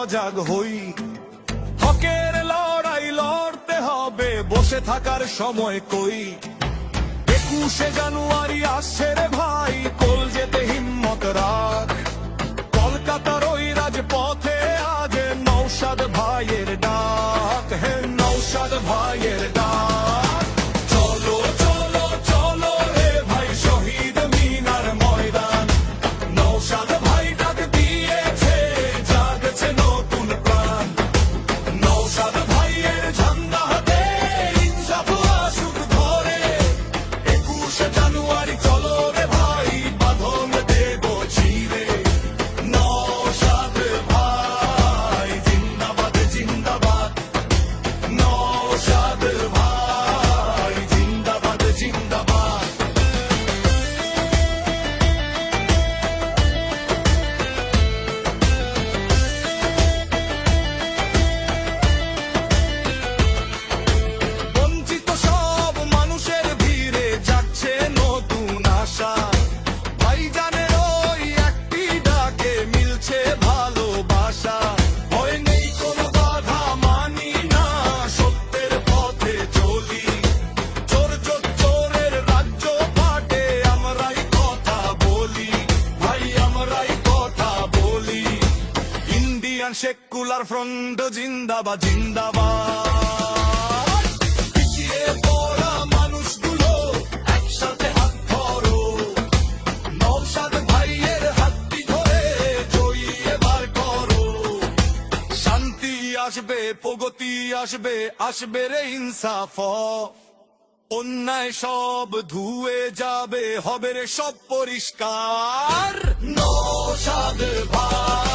সজাগ হই। হকের লড়াই লড়তে হবে, বসে থাকার সময় কই। 21শে জানুয়ারি আসছে রে ভাই, কোল যেতে হিম্মত রাখ। কলকাতার ওই রাজপথে আজ নৌশাদ ভাইয়ের ডাক, হে নৌশাদ ভাইয়ের ডাক। চলো চলো চলো রে ভাই, শহীদ মিনার ময়দান। নৌশাদ ভাই ডাক দিয়েছে, জাগছে নতুন প্রাণ। নৌশাদ ভাইয়ের ঝান্ডা হাতে ইনসাফ আসুক ধরে। 21শে জানুয়ারি চলো রে ভাই, বাঁধন দেব ছিঁড়ে। নৌশাদ ভাই জিন্দাবাদ জিন্দাবাদ, নৌশাদ ভাই জিন্দাবাদ জিন্দাবাদ। বঞ্চিত সব মানুষের ভিড়ে জাগছে নতুন আশা। ভাইজানের ওই একটি ডাকে মিলছে ভালোবাসা। ভয় নেই কোনো বাধা মানি না, সত্যের পথে চলি। চোর চোরের রাজ্য পাটে আমরাই কথা বলি, ভাই আমরাই কথা বলি। ইন্ডিয়ান সেকুলার ফ্রন্ট জিন্দাবাদ জিন্দাবাদ। পিছিয়ে পড়া মানুষগুলো একসাথে হাত ধরো। নৌশাদ ভাইয়ের হাতটি ধরে জয়ী এবার করো। শান্তি আসবে, প্রগতি আসবে, আসবে রে ইনসাফ। অন্যায় সব ধুয়ে যাবে, হবে রে সব পরিষ্কার। নৌশাদ ভাই